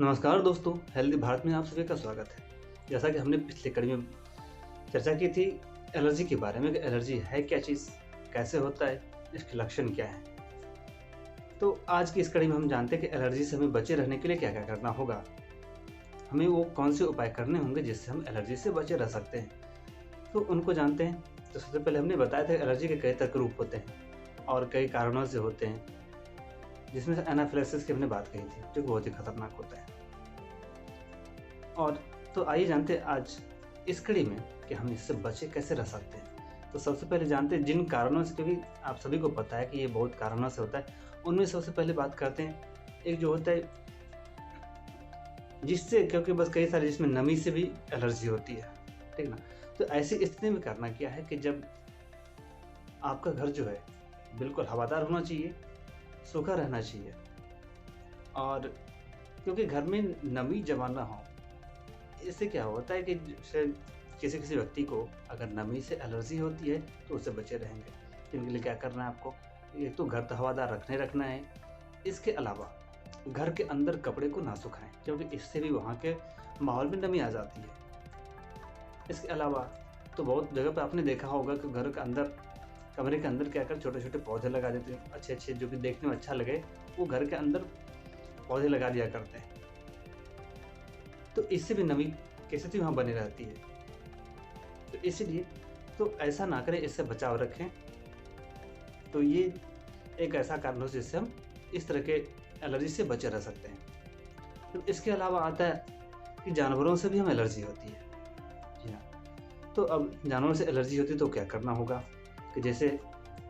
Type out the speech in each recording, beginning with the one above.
नमस्कार दोस्तों, हेल्दी भारत में आप सभी का स्वागत है। जैसा कि हमने पिछली कड़ी में चर्चा की थी एलर्जी के बारे में कि एलर्जी है क्या चीज़, कैसे होता है, इसके लक्षण क्या हैं। तो आज की इस कड़ी में हम जानते हैं कि एलर्जी से हमें बचे रहने के लिए क्या-क्या करना होगा। हमें वो कौन से उपाय करने होंगे जिससे हम एलर्जी से बचे रह सकते हैं। तो उनको जानते हैं। तो सबसे पहले हमने बताया था एलर्जी के कई तरह के रूप होते हैं और कई कारणों से होते हैं, जिसमें से एनाफिलेक्सिस की हमने बात कही थी, जो कि बहुत ही खतरनाक होता है। और तो आइए जानते हैं आज इस कड़ी में कि हम इससे बचे कैसे रह सकते हैं। तो सबसे पहले जानते हैं जिन कारणों से, क्योंकि आप सभी को पता है कि ये बहुत कारणों से होता है, उनमें सबसे पहले बात करते हैं एक जो होता है जिससे, क्योंकि बस कई सारे जिसमें नमी से भी एलर्जी होती है, ठीक ना। तो ऐसी स्थिति में करना क्या है कि जब आपका घर जो है बिल्कुल हवादार होना चाहिए, सूखा रहना चाहिए, और क्योंकि घर में नमी जमा ना हो, इससे क्या होता है कि जैसे किसी किसी व्यक्ति को अगर नमी से एलर्जी होती है तो उससे बचे रहेंगे। तो इनके लिए क्या करना है आपको, एक तो घर तो हवादार रखना है। इसके अलावा घर के अंदर कपड़े को ना सुखाएं, क्योंकि इससे भी वहाँ के माहौल में नमी आ जाती है। इसके अलावा तो बहुत जगह पे आपने देखा होगा कि घर के अंदर, कमरे के अंदर क्या कर छोटे छोटे पौधे लगा देते हैं, अच्छे अच्छे, जो कि देखने में अच्छा लगे, वो घर के अंदर पौधे लगा दिया करते हैं। तो इससे भी नमी की स्थिति वहाँ बनी रहती है। तो इसीलिए तो ऐसा ना करें, इससे बचाव रखें। तो ये एक ऐसा कारण हो जिससे हम इस तरह के एलर्जी से बचे रह सकते हैं। तो इसके अलावा आता है कि जानवरों से भी हमें एलर्जी होती है। जी हाँ, तो अब जानवरों से एलर्जी होती है तो क्या करना होगा कि जैसे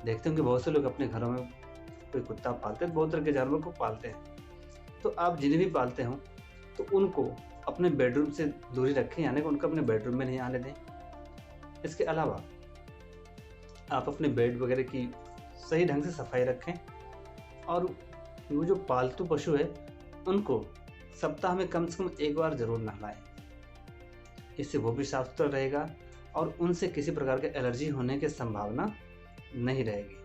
देखते होंगे बहुत से लोग अपने घरों में कोई कुत्ता पालते हैं, बहुत तरह के जानवर को पालते हैं। तो आप जिन्हें भी पालते हो तो उनको अपने बेडरूम से दूरी रखें, यानी कि उनको अपने बेडरूम में नहीं आने दें। इसके अलावा आप अपने बेड वगैरह की सही ढंग से सफाई रखें, और वो जो पालतू पशु है उनको सप्ताह में कम से कम एक बार ज़रूर नहलाएं। इससे वो भी साफ सुथरा रहेगा और उनसे किसी प्रकार के एलर्जी होने की संभावना नहीं रहेगी।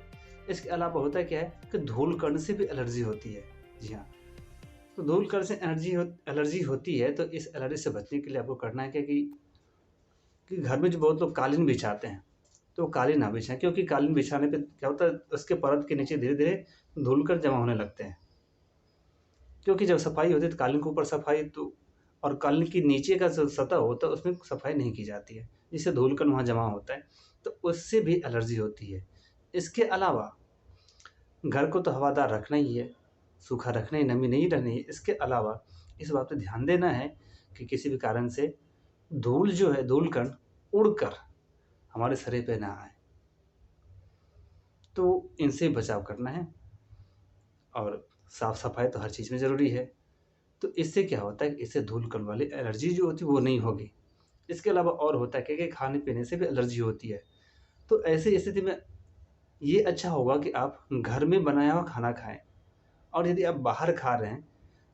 इसके अलावा होता क्या है कि धूल कण से भी एलर्जी होती है। जी हाँ, तो धूल कण से एलर्जी होती है। तो इस एलर्जी से बचने के लिए आपको करना है क्या कि घर में जो बहुत लोग कालीन बिछाते हैं, तो कालीन ना बिछाएं, क्योंकि कालीन बिछाने पे क्या होता है, उसके परत के नीचे धीरे धीरे धूल कण जमा होने लगते हैं। क्योंकि जब सफाई होती है तो कालीन के ऊपर सफाई, तो और कालीन के नीचे का जो सतह होता है उसमें सफाई नहीं की जाती है, जिससे धूल कण वहाँ जमा होता है, तो उससे भी एलर्जी होती है। इसके अलावा घर को तो हवादार रखना ही है, सूखा रखना ही, नमी नहीं रहनी है। इसके अलावा इस बात पे ध्यान देना है कि किसी भी कारण से धूल जो है, धूल कण उड़कर हमारे शरीर पे ना आए, तो इनसे बचाव करना है। और साफ-सफाई तो हर चीज़ में ज़रूरी है। तो इससे क्या होता है कि इससे धूल कण वाली एलर्जी जो होती है वो नहीं होगी। इसके अलावा और होता है क्या कि खाने-पीने से भी एलर्जी होती है। तो ऐसी स्थिति में ये अच्छा होगा कि आप घर में बनाया हुआ खाना खाएँ, और यदि आप बाहर खा रहे हैं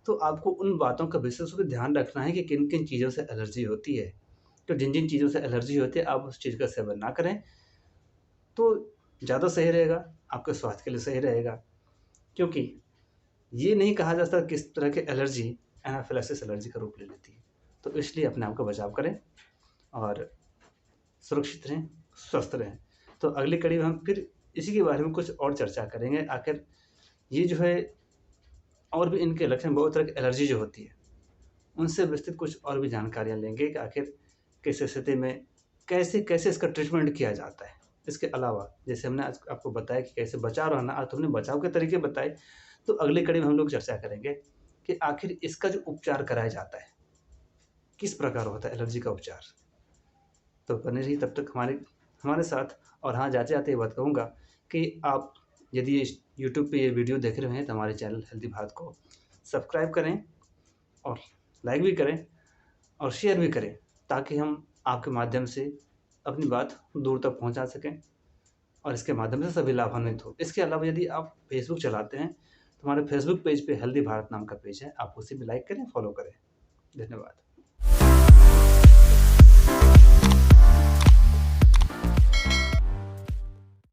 तो आपको उन बातों का विशेष रूप से ध्यान रखना है कि किन-किन चीज़ों से एलर्जी होती है। तो जिन-जिन चीज़ों से एलर्जी होती है आप उस चीज़ का सेवन ना करें, तो ज़्यादा सही रहेगा, आपके स्वास्थ्य के लिए सही रहेगा। क्योंकि ये नहीं कहा जा सकता किस तरह की एलर्जी एनाफिलाक्सिस एलर्जी का रूप ले लेती है। तो इसलिए अपने आप का बचाव करें और सुरक्षित रहें, स्वस्थ रहें। तो अगली कड़ी में हम फिर इसी के बारे में कुछ और चर्चा करेंगे। आखिर ये जो है, और भी इनके लक्षण, बहुत तरह की एलर्जी जो होती है, उनसे विस्तृत कुछ और भी जानकारियाँ लेंगे कि आखिर किस स्थिति में कैसे-कैसे इसका ट्रीटमेंट किया जाता है। इसके अलावा जैसे हमने आज आपको बताया कि कैसे बचाव रहना, आज तो हमने बचाव के तरीके बताए, तो अगली कड़ी में हम लोग चर्चा करेंगे कि आखिर इसका जो उपचार कराया जाता है, किस प्रकार होता है एलर्जी का उपचार। तो बने रहिए तब तक हमारे हमारे साथ। और हाँ, जाते-जाते ये बात कहूँगा कि आप यदि इस यूट्यूब पे ये वीडियो देख रहे हैं तो हमारे चैनल हेल्दी भारत को सब्सक्राइब करें और लाइक भी करें और शेयर भी करें, ताकि हम आपके माध्यम से अपनी बात दूर तक पहुंचा सकें और इसके माध्यम से सभी लाभान्वित हो। इसके अलावा यदि आप फेसबुक चलाते हैं तो हमारे फेसबुक पेज पे हेल्दी भारत नाम का पेज है, आप उसे भी लाइक करें, फॉलो करें। धन्यवाद।